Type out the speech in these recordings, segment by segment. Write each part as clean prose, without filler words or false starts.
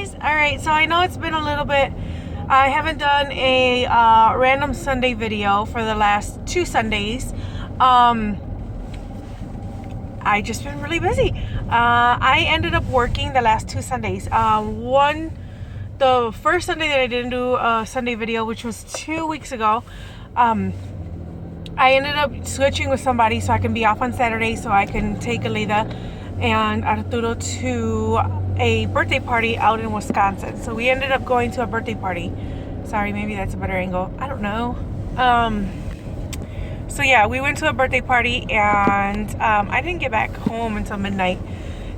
guys. Alright, so I know it's been a little bit. I haven't done a random Sunday video for the last 2 Sundays. I just been really busy. I ended up working the last 2 Sundays. The first Sunday that I didn't do a Sunday video, which was 2 weeks ago, I ended up switching with somebody so I can be off on Saturday so I can take Alida and Arturo to a birthday party out in Wisconsin. So we ended up going to a birthday party. Sorry, maybe that's a better angle. I don't know. So yeah, we went to a birthday party and I didn't get back home until midnight.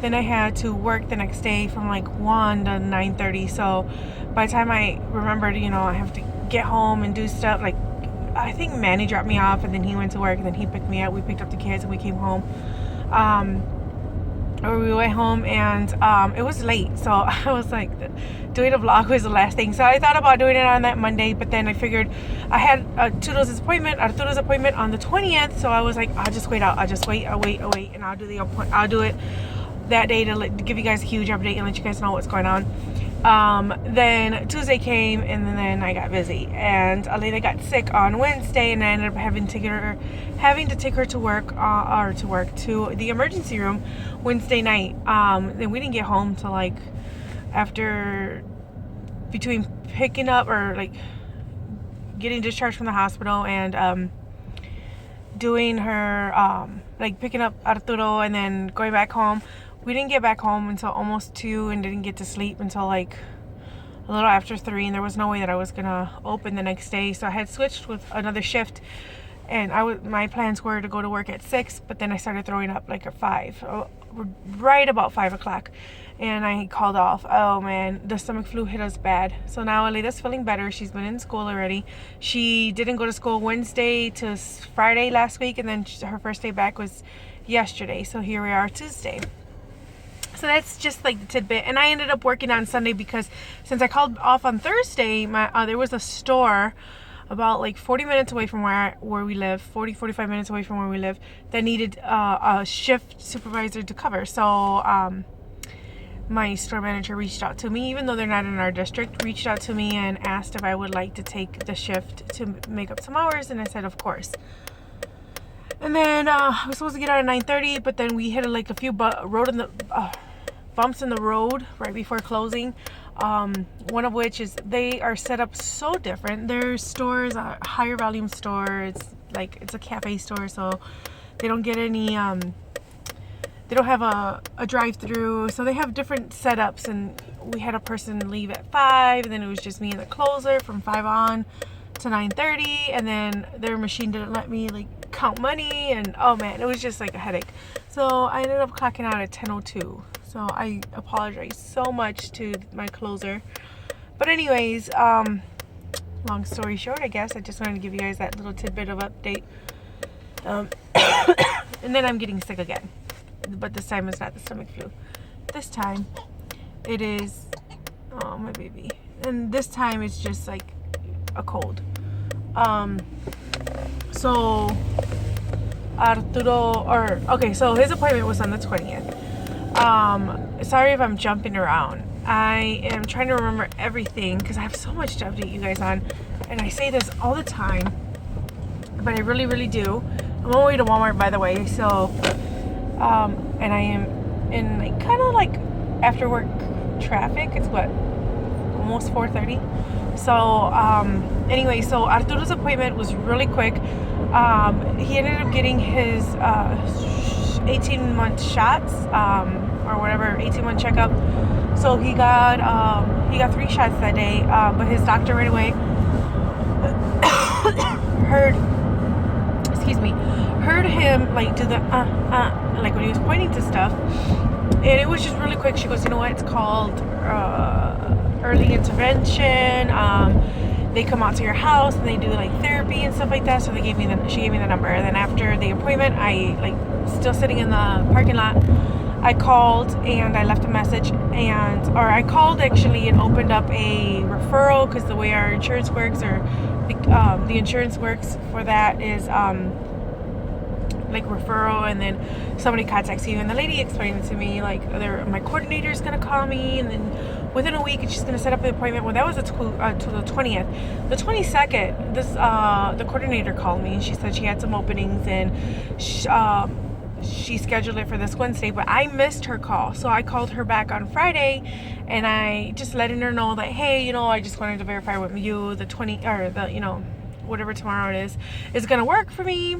Then I had to work the next day from like 1 to 9:30. So by the time I remembered, you know, I have to get home and do stuff, like I think Manny dropped me off and then he went to work and then he picked me up. We picked up the kids and we came home. Or we went home and it was late, so I was like, doing a vlog was the last thing. So I thought about doing it on that Monday, but then I figured I had Arturo's appointment on the 20th, so I was like, I'll just wait, and I'll do it that day to give you guys a huge update and let you guys know what's going on. Then Tuesday came and then I got busy and Alina got sick on Wednesday and I ended up having to take her to work to the emergency room Wednesday night. Then we didn't get home till like between picking up or like getting discharged from the hospital and doing her like picking up Arturo and then going back home. We didn't get back home until almost 2 and didn't get to sleep until like a little after 3, and there was no way that I was gonna open the next day. So I had switched with another shift and my plans were to go to work at 6, but then I started throwing up like at 5, right about 5 o'clock, and I called off. Oh man, the stomach flu hit us bad. So now Alida's feeling better. She's been in school already. She didn't go to school Wednesday to Friday last week, and then her first day back was yesterday. So here we are Tuesday. So that's just like the tidbit. And I ended up working on Sunday because since I called off on Thursday, there was a store about like 40 minutes away from where we live, 45 minutes away from where we live, that needed a shift supervisor to cover. So my store manager reached out to me, even though they're not in our district, reached out to me and asked if I would like to take the shift to make up some hours, and I said of course. And then I was supposed to get out at 9:30, but then we hit like a few bumps in the road right before closing. One of which is they are set up so different. Their stores are a higher volume store. It's a cafe store, so they don't get any. They don't have a drive-through, so they have different setups. And we had a person leave at 5, and then it was just me and the closer from 5 on to 9:30, and then their machine didn't let me like count money, and oh man, it was just like a headache. So I ended up clocking out at 10:02. So I apologize so much to my closer. But anyways, long story short, I guess I just wanted to give you guys that little tidbit of update. And then I'm getting sick again, but this time it's not the stomach flu. This time it is, oh my baby, and this time it's just like a cold. So Arturo, so his appointment was on the 20th. Sorry if I'm jumping around. I am trying to remember everything because I have so much to update you guys on, and I say this all the time, but I really, really do. I'm on my way to Walmart, by the way. So, and I am in like kind of like after work traffic. It's what, almost 4:30. So, anyway, so Arturo's appointment was really quick. He ended up getting his 18-month shots, or whatever, 18-month checkup. So he got 3 shots that day, but his doctor right away heard him like do the like when he was pointing to stuff, and it was just really quick. She goes, you know what, it's called early intervention. They come out to your house and they do like therapy and stuff like that. So she gave me the number. And then after the appointment, I still sitting in the parking lot, I called and I left a message, or I called actually and opened up a referral, because the way our insurance works, or the insurance works for that is like referral, and then somebody contacts you, and the lady explained it to me like my coordinator is gonna call me, and then within a week, and she's going to set up the appointment. Well, that was to the 20th. The 22nd, the coordinator called me, and she said she had some openings, and she scheduled it for this Wednesday, but I missed her call. So I called her back on Friday, and I just letting her know that, hey, I just wanted to verify with you the whatever tomorrow it is going to work for me.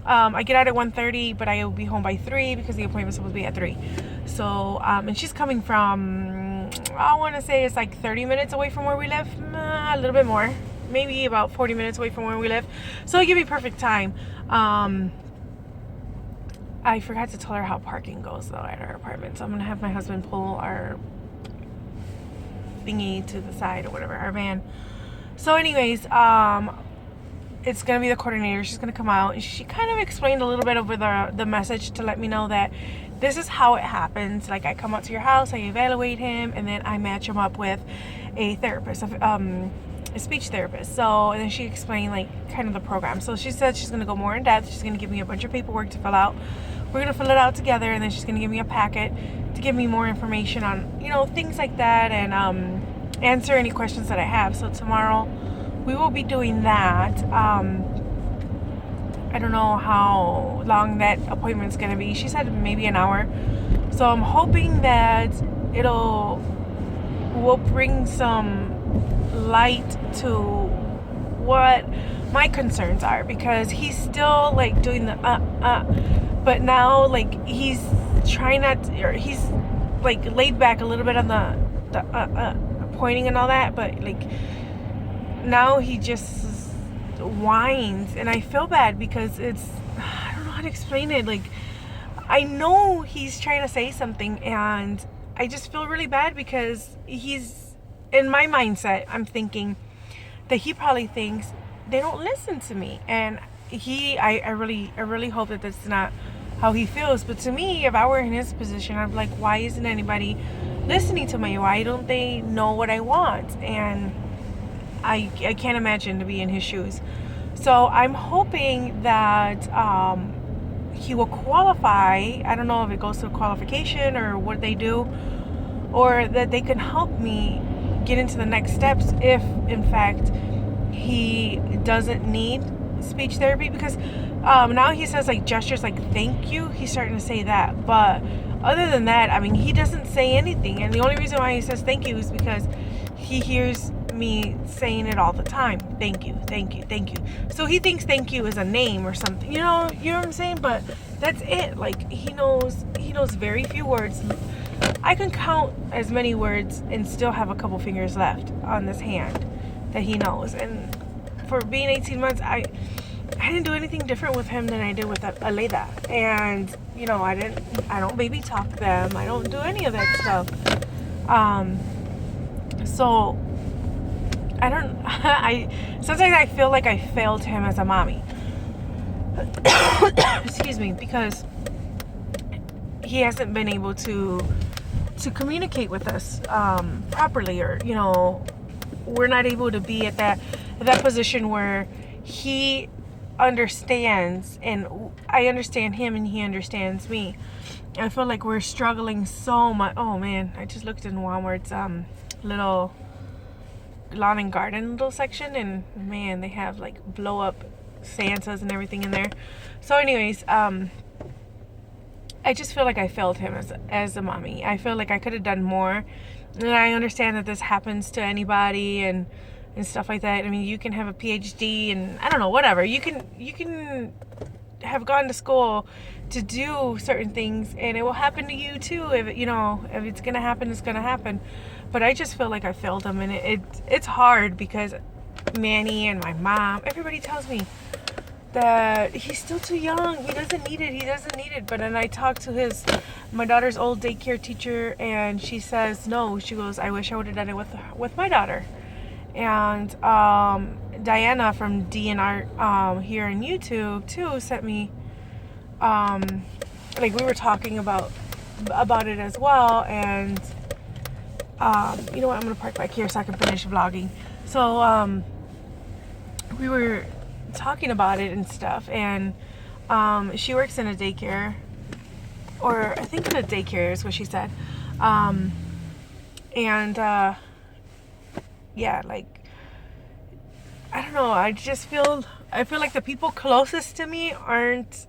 I get out at 1:30, but I will be home by 3 because the appointment's supposed to be at 3. So, and she's coming from, I want to say it's like 30 minutes away from where we live. A little bit more. Maybe about 40 minutes away from where we live. So it'll give me perfect time. I forgot to tell her how parking goes, though, at our apartment. So I'm going to have my husband pull our thingy to the side or whatever, our van. So anyways, it's going to be the coordinator. She's going to come out. She kind of explained a little bit over the message to let me know that this is how it happens. Like, I come out to your house, I evaluate him, and then I match him up with a therapist, a speech therapist. So, and then she explained, like, kind of the program. So she said she's going to go more in depth. She's going to give me a bunch of paperwork to fill out. We're going to fill it out together, and then she's going to give me a packet to give me more information on, things like that, and answer any questions that I have. So tomorrow we will be doing that. I don't know how long that appointment's going to be. She said maybe an hour. So I'm hoping that will bring some light to what my concerns are, because he's still like doing the but now, like, he's trying not to, or he's like laid back a little bit on the pointing and all that, but like now he just whines, and I feel bad because I don't know how to explain it. Like, I know he's trying to say something, and I just feel really bad because he's, in my mindset, I'm thinking that he probably thinks they don't listen to me, and I really hope that that's not how he feels. But to me, if I were in his position, I'm like, why isn't anybody listening to me? Why don't they know what I want? And I can't imagine to be in his shoes. So I'm hoping that he will qualify. I don't know if it goes to qualification or what they do, or that they can help me get into the next steps if, in fact, he doesn't need speech therapy. Because now he says, like, gestures like thank you. He's starting to say that. But other than that, I mean, he doesn't say anything. And the only reason why he says thank you is because he hears me saying it all the time. Thank you, thank you, thank you. So he thinks thank you is a name or something. You know what I'm saying? But that's it. Like, he knows very few words. I can count as many words and still have a couple fingers left on this hand that he knows. And for being 18 months, I didn't do anything different with him than I did with Aleda. And I don't baby talk them. I don't do any of that stuff. So sometimes I feel like I failed him as a mommy. Excuse me, because he hasn't been able to communicate with us properly, or we're not able to be at that position where he understands and I understand him and he understands me. I feel like we're struggling so much. Oh man, I just looked in Walmart's little lawn and garden little section, and man, they have like blow up Santas and everything in there. So anyways, I just feel like I failed him as a mommy. I feel like I could have done more. And I understand that this happens to anybody and stuff like that. I mean, you can have a PhD and I don't know, whatever. You can have gone to school to do certain things, and it will happen to you too. If it's gonna happen, it's gonna happen. But I just feel like I failed him, and it's hard because Manny and my mom, everybody tells me that he's still too young. He doesn't need it. But then I talked to my daughter's old daycare teacher, and she says no. She goes, I wish I would have done it with my daughter. And Diana from DNR here on YouTube too sent me like we were talking about it as well. And you know what, I'm gonna park back here so I can finish vlogging. So we were talking about it and stuff, and she works in a daycare, or I think in a daycare is what she said. And yeah, like, I don't know, I feel like the people closest to me aren't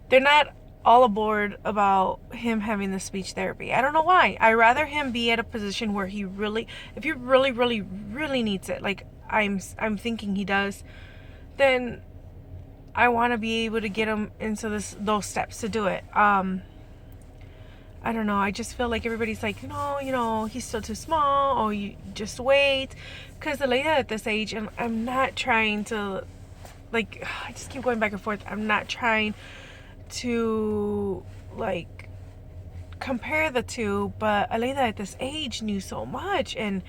they're not all aboard about him having the speech therapy. I don't know why. I rather him be at a position where he really, if he really, really, really needs it, like I'm thinking he does, then I want to be able to get him into those steps to do it. I don't know. I just feel like everybody's like, no, he's still too small. Or you just wait, because the lady at this age, and I'm not trying to, like, I just keep going back and forth. I'm not trying to like compare the two, but Aleda at this age knew so much, and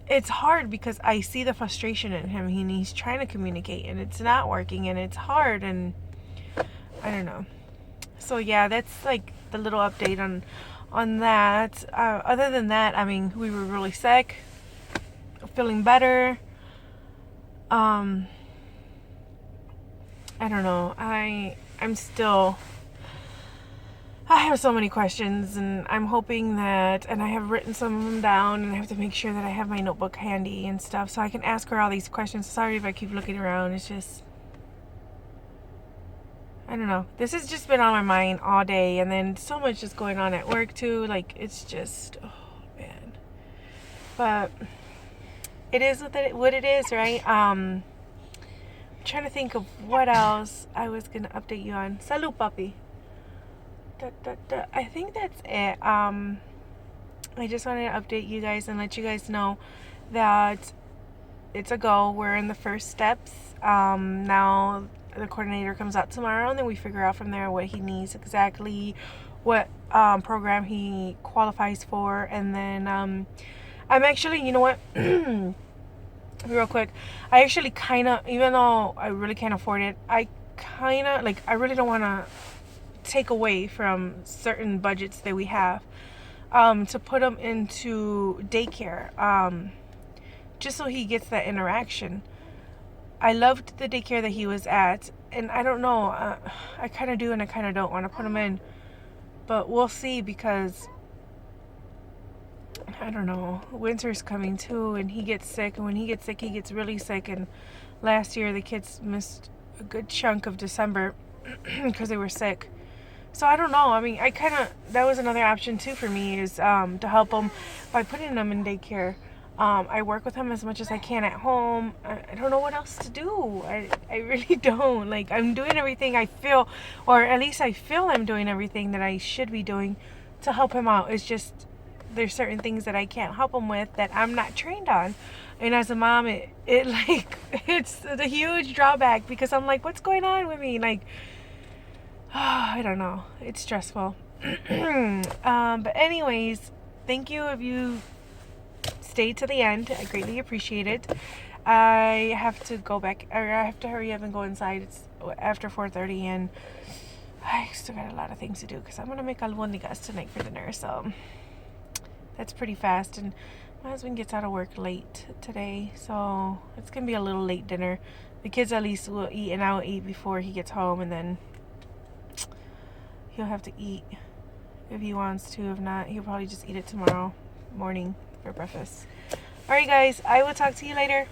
it's hard because I see the frustration in him. He's trying to communicate and it's not working, and it's hard, and I don't know. So yeah, that's like the little update on that. Other than that, I mean, we were really sick, feeling better. I don't know. I have so many questions, and I'm hoping that, and I have written some of them down, and I have to make sure that I have my notebook handy and stuff so I can ask her all these questions. Sorry if I keep looking around. It's just, I don't know. This has just been on my mind all day, and then so much is going on at work too. Like, it's just, oh man. But it is what it is, right? I'm trying to think of what else I was gonna update you on. Salud, papi. I think that's it. I just wanted to update you guys and let you guys know that it's a go. We're in the first steps. Now the coordinator comes out tomorrow, and then we figure out from there what he needs exactly, what program he qualifies for, and then I'm actually, you know what? Real quick, I actually kind of, even though I really can't afford it, I kind of, like, I really don't want to take away from certain budgets that we have, to put him into daycare, just so he gets that interaction. I loved the daycare that he was at, and I don't know, I kind of do and I kind of don't want to put him in, but we'll see, because I don't know, winter's coming too, and he gets sick, and when he gets sick, he gets really sick, and last year the kids missed a good chunk of December because they were sick. So I don't know. I mean, that was another option too for me, is to help them by putting them in daycare. I work with him as much as I can at home. I don't know what else to do. I really don't. Like, I'm doing everything I feel, or at least I feel I'm doing everything that I should be doing to help him out. It's just, there's certain things that I can't help him with that I'm not trained on. And as a mom, it like, it's a huge drawback, because I'm like, what's going on with me? Like, I don't know. It's stressful. But anyways, thank you if you stayed to the end. I greatly appreciate it. I have to go back, or I have to hurry up and go inside. It's after 4:30, and I still got a lot of things to do, because I'm going to make albóndigas tonight for dinner. So that's pretty fast. And my husband gets out of work late today, so it's going to be a little late dinner. The kids at least will eat, and I'll eat before he gets home, and then he'll have to eat if he wants to. If not, he'll probably just eat it tomorrow morning for breakfast. Alright guys, I will talk to you later.